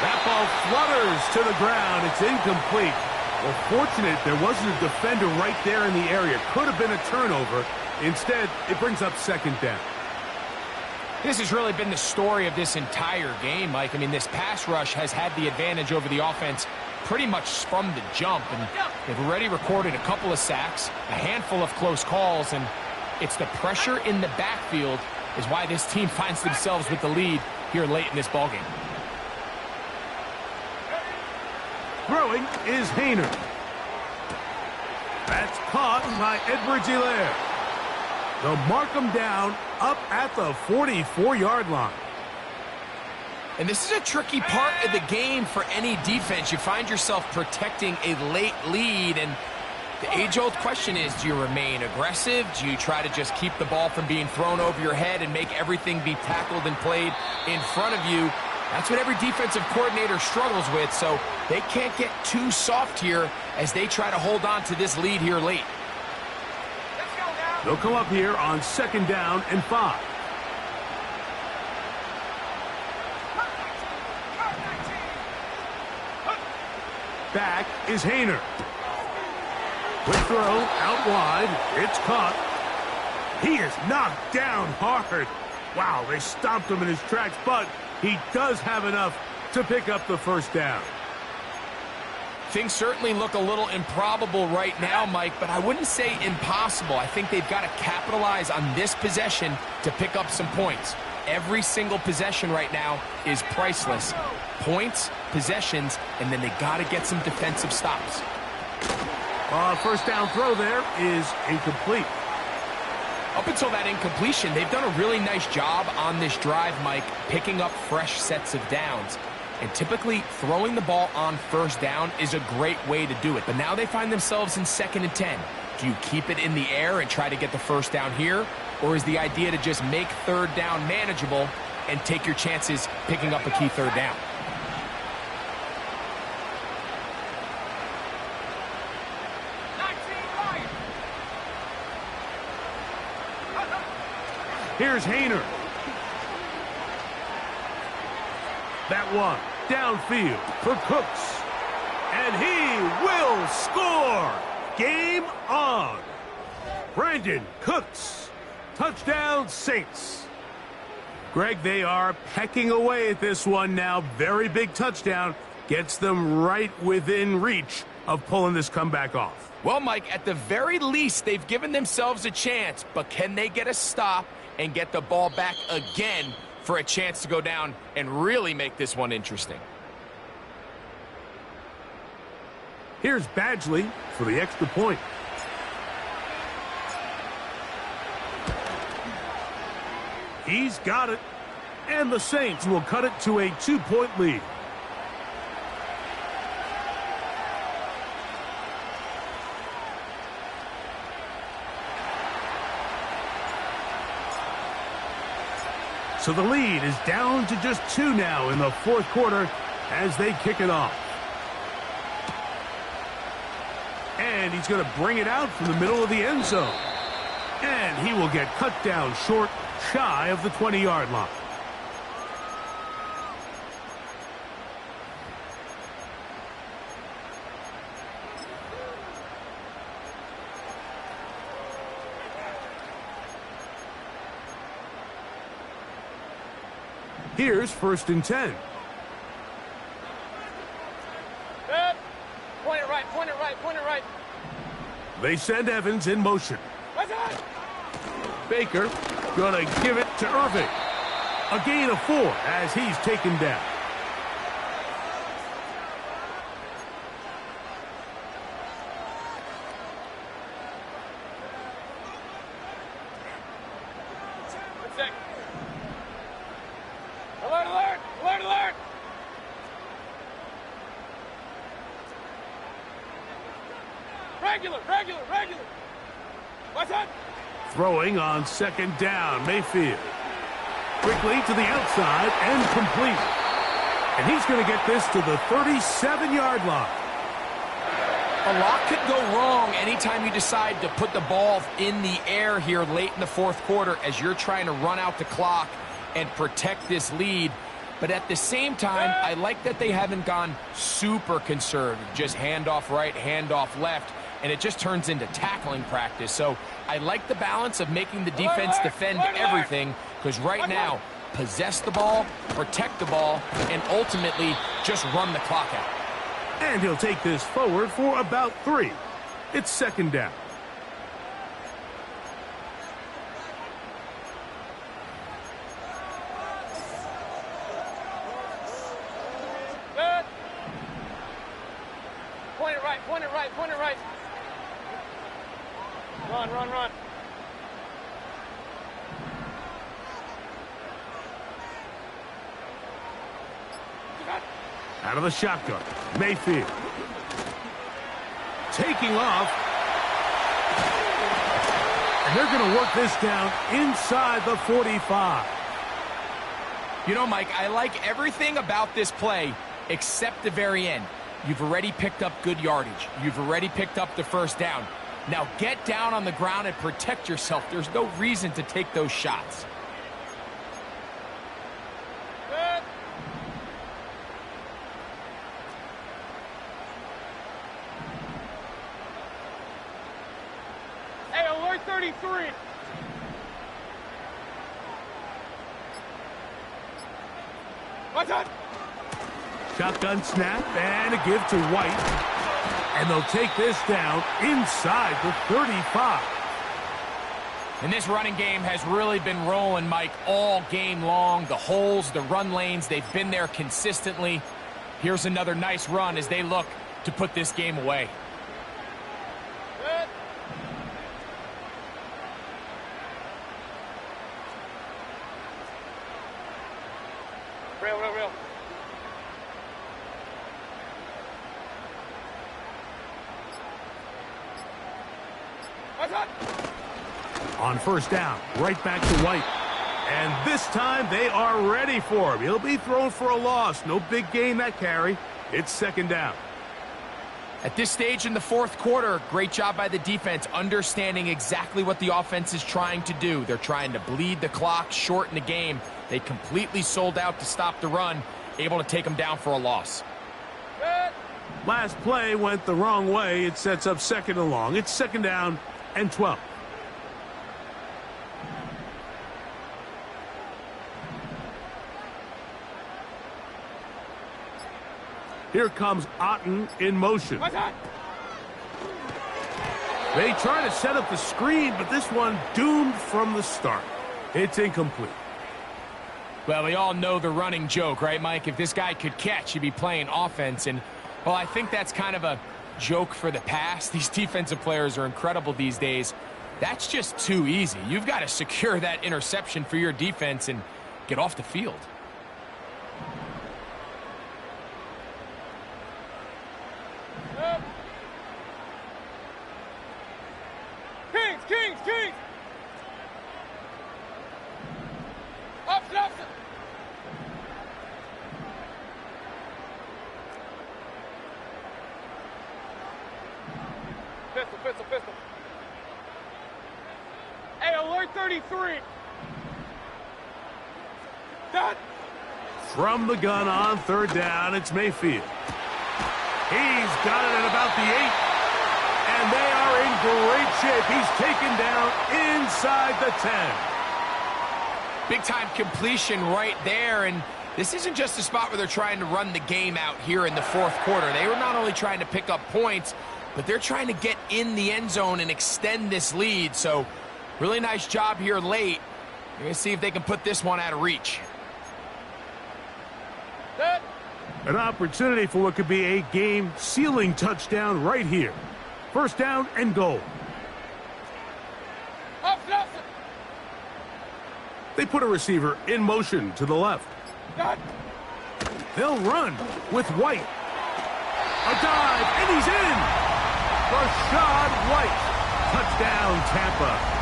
That ball flutters to the ground. It's incomplete. Well, fortunate there wasn't a defender right there in the area. Could have been a turnover. Instead, it brings up 2nd down. This has really been the story of this entire game, Mike. I mean, this pass rush has had the advantage over the offense pretty much from the jump. And they've already recorded a couple of sacks, a handful of close calls, and it's the pressure in the backfield is why this team finds themselves with the lead here late in this ballgame. Throwing is Hayner. That's caught by Edwards-Helaire. They'll mark him down up at the 44-yard line. And this is a tricky part of the game for any defense. You find yourself protecting a late lead, and the age-old question is, do you remain aggressive? Do you try to just keep the ball from being thrown over your head and make everything be tackled and played in front of you? That's what every defensive coordinator struggles with, so they can't get too soft here as they try to hold on to this lead here late. They'll come up here on 2nd down and 5. Back is Hayner. Quick throw out wide. It's caught. He is knocked down hard. Wow, they stomped him in his tracks, but he does have enough to pick up the 1st down. Things certainly look a little improbable right now, Mike, but I wouldn't say impossible. I think they've got to capitalize on this possession to pick up some points. Every single possession right now is priceless. Points, possessions, and then they got to get some defensive stops. 1st down throw there is incomplete. Up until that incompletion, they've done a really nice job on this drive, Mike, picking up fresh sets of downs. And typically, throwing the ball on 1st down is a great way to do it. But now they find themselves in 2nd and 10. Do you keep it in the air and try to get the 1st down here? Or is the idea to just make 3rd down manageable and take your chances picking up a key 3rd down? Here's Hayner. That one downfield for Cooks. And he will score. Game on. Brandon Cooks. Touchdown Saints. Greg, they are pecking away at this one now. Very big touchdown. Gets them right within reach of pulling this comeback off. Well, Mike, at the very least, they've given themselves a chance. But can they get a stop and get the ball back again for a chance to go down and really make this one interesting? Here's Badgley for the extra point. He's got it. And the Saints will cut it to a 2-point lead. So the lead is down to just 2 now in the 4th quarter as they kick it off. And he's going to bring it out from the middle of the end zone. And he will get cut down short, shy of the 20-yard line. Here's 1st and 10. Good. Point it right, point it right, point it right. They send Evans in motion. That's it. Baker gonna give it to Irving. A gain of 4 as he's taken down. Alert, alert, alert, alert. Regular, regular, regular. What's that? Throwing on 2nd down, Mayfield. Quickly to the outside and complete. And he's going to get this to the 37-yard line. A lot could go wrong anytime you decide to put the ball in the air here late in the 4th quarter as you're trying to run out the clock and protect this lead. But at the same time, I like that they haven't gone super conservative. Just handoff right, handoff left, and it just turns into tackling practice. So I like the balance of making the defense defend everything, because right now, possess the ball, protect the ball, and ultimately just run the clock out. And he'll take this forward for about 3. It's 2nd down. Good. Point it right, point it right, point it right. Run, run, run. Out of the shotgun, Mayfield. Taking off. And they're going to work this down inside the 45. You know, Mike, I like everything about this play except the very end. You've already picked up good yardage. You've already picked up the 1st down. Now get down on the ground and protect yourself. There's no reason to take those shots. Good. Hey, alert 33. What's that? Shotgun snap and a give to White. And they'll take this down inside the 35. And this running game has really been rolling, Mike, all game long. The holes, the run lanes, they've been there consistently. Here's another nice run as they look to put this game away. Good. Real, real, real. What's that? On 1st down, right back to White. And this time they are ready for him. He'll be thrown for a loss. No big gain that carry. It's 2nd down. At this stage in the 4th quarter, great job by the defense, understanding exactly what the offense is trying to do. They're trying to bleed the clock, shorten the game. They completely sold out to stop the run, able to take them down for a loss. Good. Last play went the wrong way. It sets up 2nd and long. It's 2nd down and 12. Here comes Otten in motion. What's that? They try to set up the screen, but this one doomed from the start. It's incomplete. Well, we all know the running joke, right, Mike? If this guy could catch, he'd be playing offense. And, well, I think that's kind of a joke for the past. These defensive players are incredible these days. That's just too easy. You've got to secure that interception for your defense and get off the field. Kings, Kings, Kings! Opposite, opposite! Good. Third 33. Done. From the gun on third down, it's Mayfield. He's got it at about the 8. And they are in great shape. He's taken down inside the 10. Big-time completion right there, and this isn't just a spot where they're trying to run the game out here in the fourth quarter. They were not only trying to pick up points, but they're trying to get in the end zone and extend this lead. So, really nice job here late. We're going to see if they can put this one out of reach. Set. An opportunity for what could be a game-sealing touchdown right here. First down and goal. Up, Nelson. They put a receiver in motion to the left. Done. They'll run with White. A dive, and he's in! Rashad White. Touchdown, Tampa.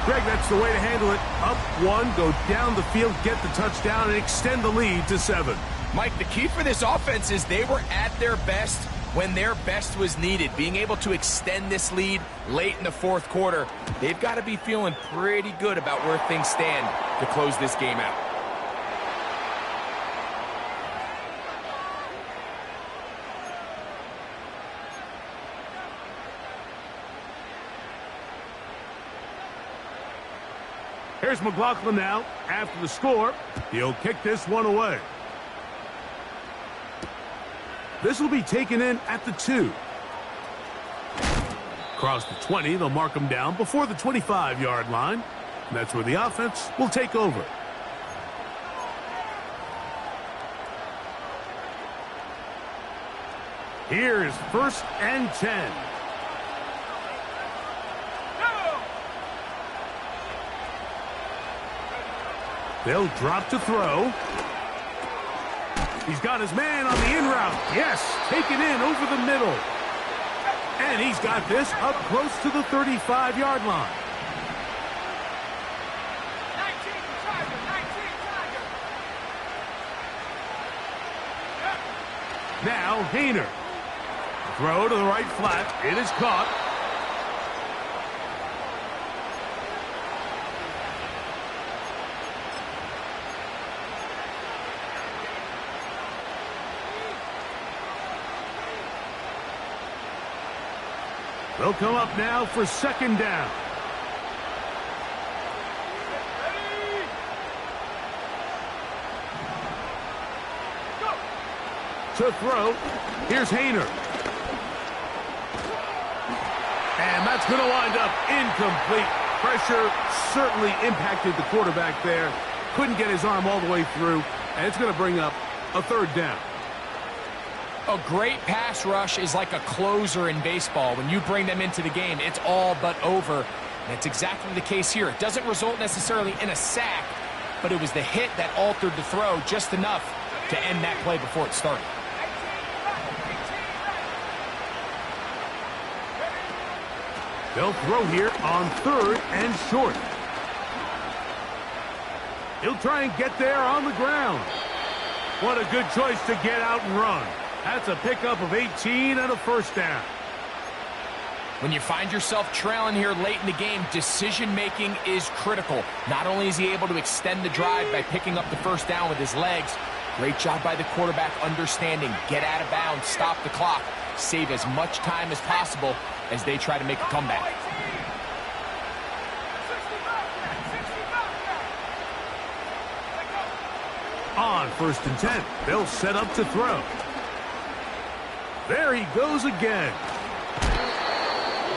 Greg, that's the way to handle it. Up one, go down the field, get the touchdown, and extend the lead to 7. Mike, the key for this offense is they were at their best when their best was needed. Being able to extend this lead late in the fourth quarter, they've got to be feeling pretty good about where things stand to close this game out. Here's McLaughlin now. After the score, he'll kick this one away. This will be taken in at the 2. Across the 20, they'll mark him down before the 25-yard line. And that's where the offense will take over. Here's first and 10. They'll drop to throw. He's got his man on the in route. Yes, taken in over the middle. And he's got this up close to the 35-yard line. 19 Tiger, 19 Tiger. Now, Hayner. Throw to the right flat. It is caught. They'll come up now for second down. To throw, here's Hayner. And that's going to wind up incomplete. Pressure certainly impacted the quarterback there. Couldn't get his arm all the way through, and it's going to bring up a third down. A great pass rush is like a closer in baseball. When you bring them into the game, it's all but over. And that's exactly the case here. It doesn't result necessarily in a sack, but it was the hit that altered the throw just enough to end that play before it started. They'll throw here on third and short. He'll try and get there on the ground. What a good choice to get out and run. That's a pickup of 18 and a first down. When you find yourself trailing here late in the game, decision-making is critical. Not only is he able to extend the drive by picking up the first down with his legs, great job by the quarterback understanding, get out of bounds, stop the clock, save as much time as possible as they try to make a comeback. On first and 10, they'll set up to throw. There he goes again.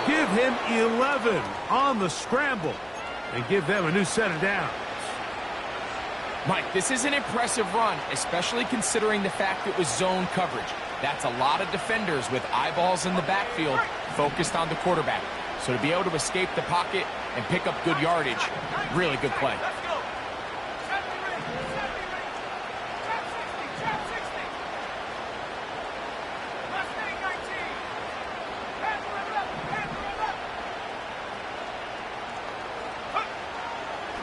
Give him 11 on the scramble and give them a new set of downs. Mike, this is an impressive run, especially considering the fact it was zone coverage. That's a lot of defenders with eyeballs in the backfield focused on the quarterback. So to be able to escape the pocket and pick up good yardage, really good play.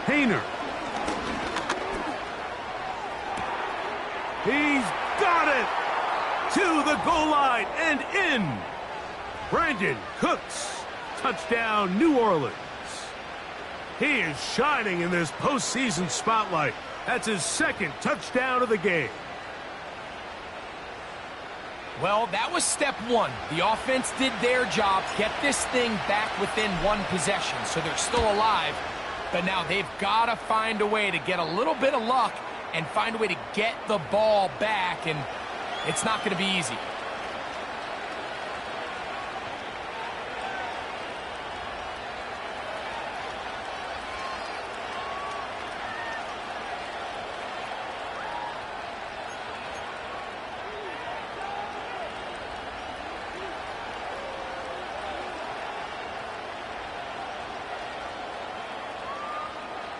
Hayner. He's got it to the goal line and in. Brandon Cooks. Touchdown, New Orleans. He is shining in this postseason spotlight. That's his second touchdown of the game. Well, that was step one. The offense did their job, get this thing back within one possession, so they're still alive. But now they've got to find a way to get a little bit of luck and find a way to get the ball back, and it's not going to be easy.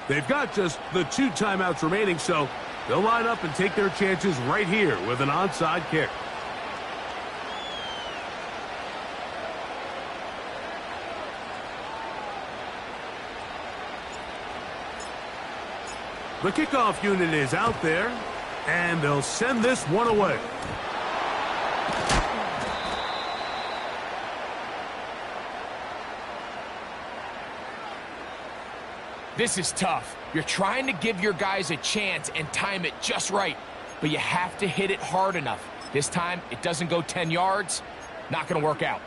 They've got just the 2 timeouts remaining, so they'll line up and take their chances right here with an onside kick. The kickoff unit is out there, and they'll send this one away. This is tough. You're trying to give your guys a chance and time it just right, but you have to hit it hard enough. This time, it doesn't go 10 yards. Not going to work out.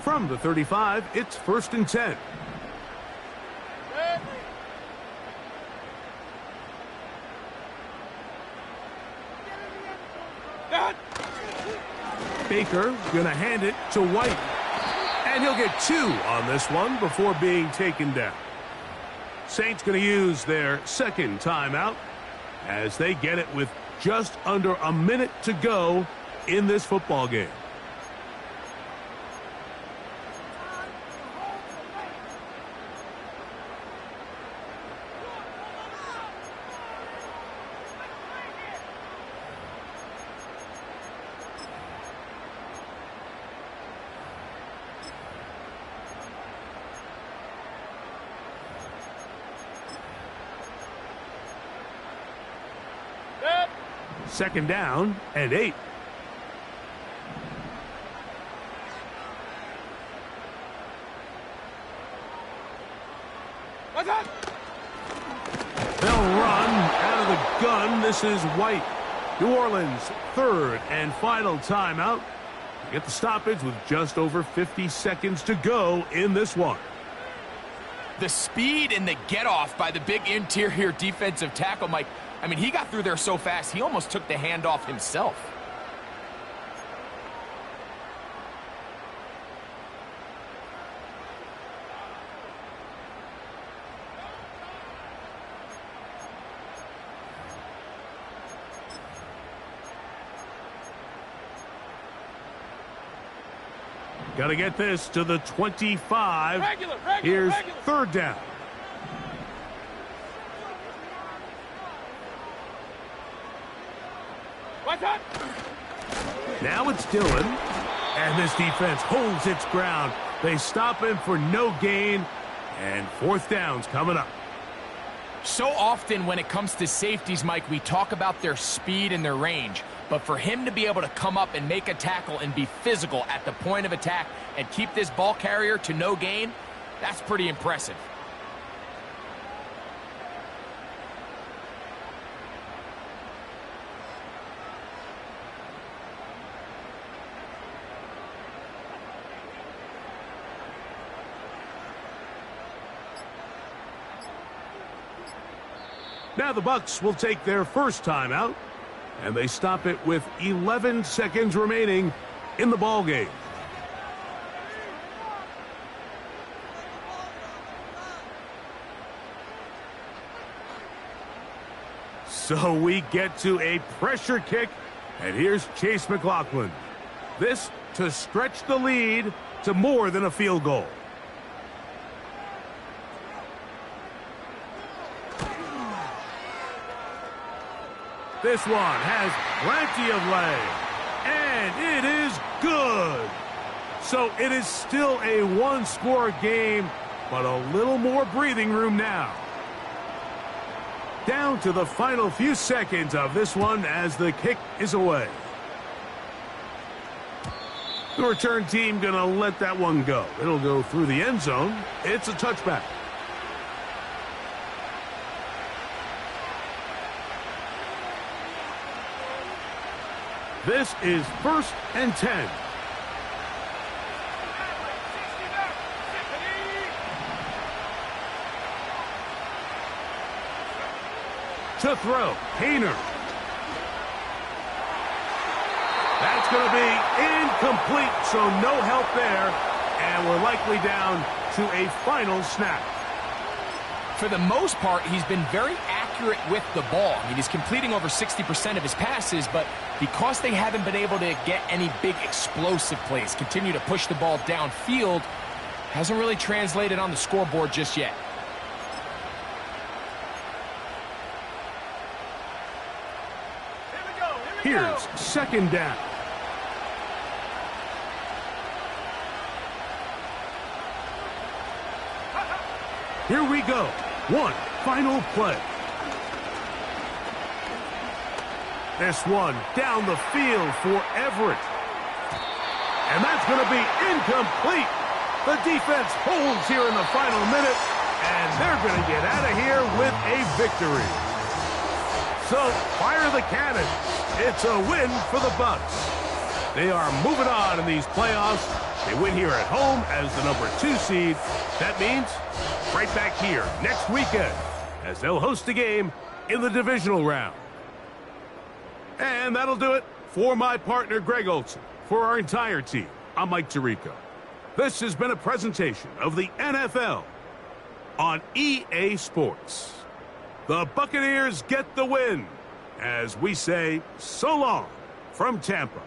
From the 35, it's 1st and 10. Baker going to hand it to White. And he'll get 2 on this one before being taken down. Saints going to use their second timeout as they get it with just under a minute to go in this football game. Second down and 8. They'll run out of the gun. This is White. New Orleans' 3rd and final timeout. Get the stoppage with just over 50 seconds to go in this one. The speed and the get-off by the big interior defensive tackle, Mike. I mean, he got through there so fast, he almost took the handoff himself. Got to get this to the 25. Here's 3rd down. Now it's Dillon, and this defense holds its ground. They stop him for no gain, and 4th down's coming up. So often when it comes to safeties, Mike, we talk about their speed and their range. But for him to be able to come up and make a tackle and be physical at the point of attack and keep this ball carrier to no gain, that's pretty impressive. Now the Bucs will take their first timeout, and they stop it with 11 seconds remaining in the ball game. So we get to a pressure kick, and here's Chase McLaughlin. This to stretch the lead to more than a field goal. This one has plenty of leg, and it is good. So it is still a one-score game, but a little more breathing room now. Down to the final few seconds of this one as the kick is away. The return team going to let that one go. It'll go through the end zone. It's a touchback. This is 1st and 10. To throw, Hayner. That's going to be incomplete, so no help there, and we're likely down to a final snap. For the most part, he's been very accurate with the ball. I mean, he's completing over 60% of his passes, but because they haven't been able to get any big explosive plays, continue to push the ball downfield, hasn't really translated on the scoreboard just yet. Here's 2nd down. Here we go. One final play. This one down the field for Everett. And that's going to be incomplete. The defense holds here in the final minute, and they're going to get out of here with a victory. So, fire the cannon. It's a win for the Bucs. They are moving on in these playoffs. They win here at home as the number 2 seed. That means right back here next weekend as they'll host a game in the divisional round. And that'll do it for my partner, Greg Olson. For our entire team, I'm Mike Tirico. This has been a presentation of the NFL on EA Sports. The Buccaneers get the win as we say so long from Tampa.